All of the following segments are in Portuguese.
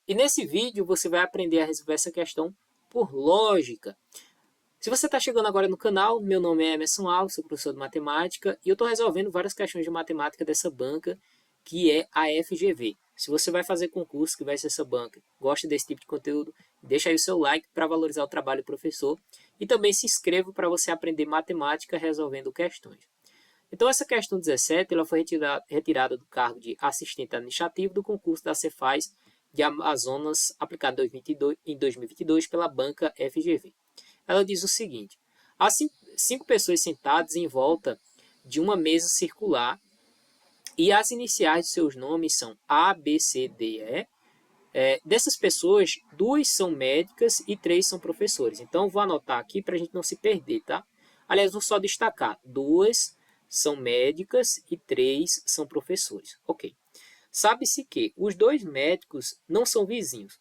E nesse vídeo você vai aprender a resolver essa questão por lógica. Se você está chegando agora no canal, meu nome é Emerson Alves, sou professor de matemática e eu estou resolvendo várias questões de matemática dessa banca que é a FGV. Se você vai fazer concurso que vai ser essa banca, gosta desse tipo de conteúdo, deixa aí o seu like para valorizar o trabalho do professor e também se inscreva para você aprender matemática resolvendo questões. Então essa questão 17 ela foi retirada do cargo de assistente administrativo do concurso da Cefaz de Amazonas aplicado em 2022 pela banca FGV. Ela diz o seguinte: há cinco pessoas sentadas em volta de uma mesa circular e as iniciais de seus nomes são A, B, C, D, E. Dessas pessoas, duas são médicas e três são professores. Então, vou anotar aqui para a gente não se perder, tá? Aliás, vou só destacar: duas são médicas e três são professores. Ok. Sabe-se que os dois médicos não são vizinhos.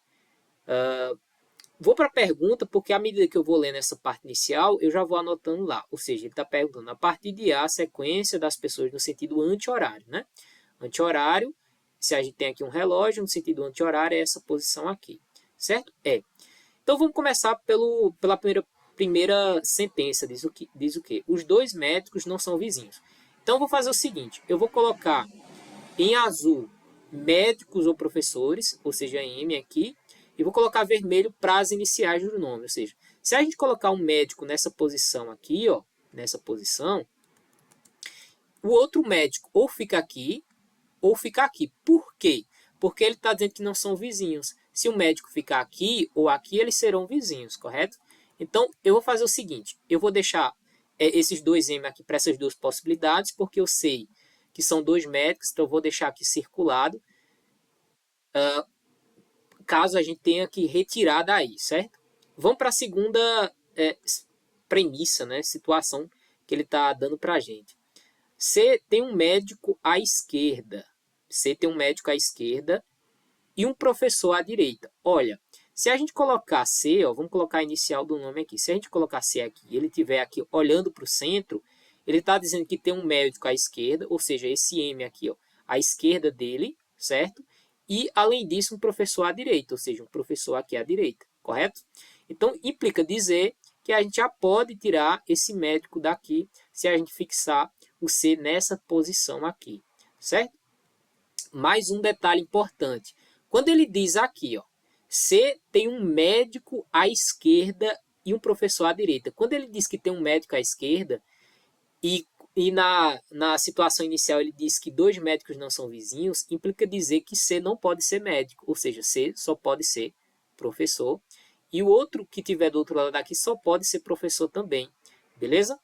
Vou para a pergunta, porque à medida que eu vou lendo essa parte inicial, eu já vou anotando lá. Ou seja, ele está perguntando a partir de A, a sequência das pessoas no sentido anti-horário, né? Anti-horário, se a gente tem aqui um relógio, no sentido anti-horário, é essa posição aqui. Certo? Então, vamos começar pela primeira sentença. Diz o quê? Os dois médicos não são vizinhos. Então, vou fazer o seguinte. Eu vou colocar em azul médicos ou professores, ou seja, M aqui, e vou colocar vermelho para as iniciais do nome. Ou seja, se a gente colocar um médico nessa posição aqui, ó, nessa posição, o outro médico ou fica aqui ou fica aqui. Por quê? Porque ele está dizendo que não são vizinhos. Se o médico ficar aqui ou aqui, eles serão vizinhos, correto? Então, eu vou fazer o seguinte. Eu vou deixar esses dois M aqui para essas duas possibilidades, porque eu sei que são dois médicos, então eu vou deixar aqui circulado, caso a gente tenha que retirar daí, certo? Vamos para a segunda premissa, né, situação que ele está dando para a gente. C tem um médico à esquerda. C tem um médico à esquerda e um professor à direita. Olha, se a gente colocar C, ó, vamos colocar a inicial do nome aqui. Se a gente colocar C aqui e ele estiver aqui olhando para o centro, ele está dizendo que tem um médico à esquerda, ou seja, esse M aqui, ó, à esquerda dele, certo? E, além disso, um professor à direita, ou seja, um professor aqui à direita, correto? Então, implica dizer que a gente já pode tirar esse médico daqui se a gente fixar o C nessa posição aqui, certo? Mais um detalhe importante. Quando ele diz aqui, ó, C tem um médico à esquerda e um professor à direita. Quando ele diz que tem um médico à esquerda e na situação inicial ele diz que dois médicos não são vizinhos, implica dizer que C não pode ser médico, ou seja, C só pode ser professor. E o outro que tiver do outro lado daqui só pode ser professor também, beleza?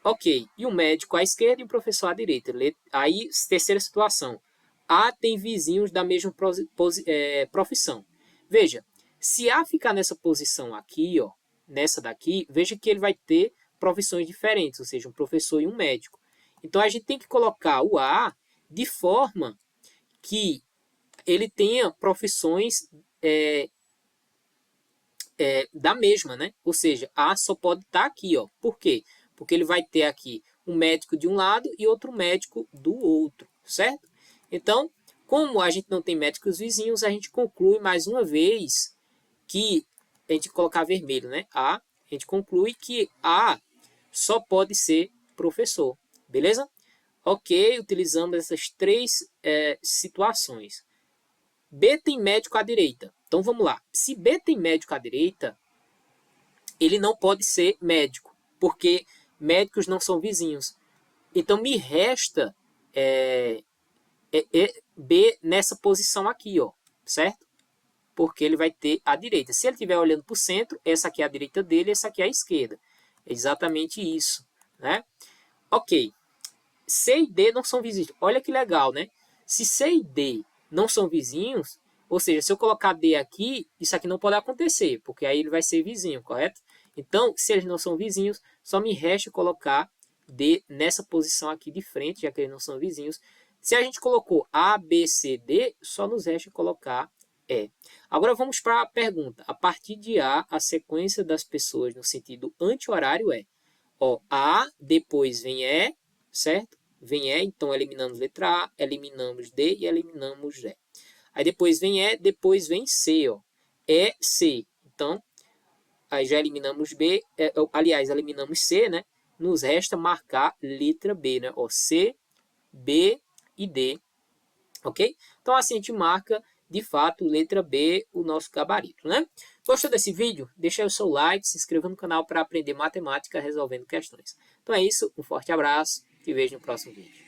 Ok, e um médico à esquerda e um professor à direita. Aí, terceira situação. A tem vizinhos da mesma profissão. Veja, se A ficar nessa posição aqui, ó, nessa daqui, veja que ele vai ter profissões diferentes, ou seja, um professor e um médico. Então, a gente tem que colocar o A de forma que ele tenha profissões da mesma, né? Ou seja, A só pode estar aqui, ó. Por quê? Porque ele vai ter aqui um médico de um lado e outro médico do outro, certo? Então, como a gente não tem médicos vizinhos, a gente conclui mais uma vez que a gente colocar vermelho, né? A gente conclui que A só pode ser professor, beleza? Ok, utilizamos essas três situações. B tem médico à direita. Então vamos lá. Se B tem médico à direita, ele não pode ser médico, porque médicos não são vizinhos. Então me resta B nessa posição aqui, ó, certo? Porque ele vai ter a direita. Se ele estiver olhando para o centro, essa aqui é a direita dele, essa aqui é a esquerda. É exatamente isso, né? Ok. C e D não são vizinhos. Olha que legal, né? Se C e D não são vizinhos, ou seja, se eu colocar D aqui, isso aqui não pode acontecer, porque aí ele vai ser vizinho, correto? Então, se eles não são vizinhos, só me resta colocar D nessa posição aqui de frente, já que eles não são vizinhos. Se a gente colocou A, B, C, D, só nos resta colocar E. Agora vamos para a pergunta. A partir de A, a sequência das pessoas no sentido anti-horário é ó, A, depois vem E, certo? Vem E, então eliminamos letra A, eliminamos D e eliminamos E. Aí depois vem E, depois vem C, ó. E, C. Então, aí já eliminamos B, aliás, eliminamos C, né? Nos resta marcar letra B, né? Ó, C, B e D, ok? Então assim a gente marca, de fato, letra B, o nosso gabarito, né? Gostou desse vídeo? Deixa aí o seu like, se inscreva no canal para aprender matemática resolvendo questões. Então é isso, um forte abraço, te vejo no próximo vídeo.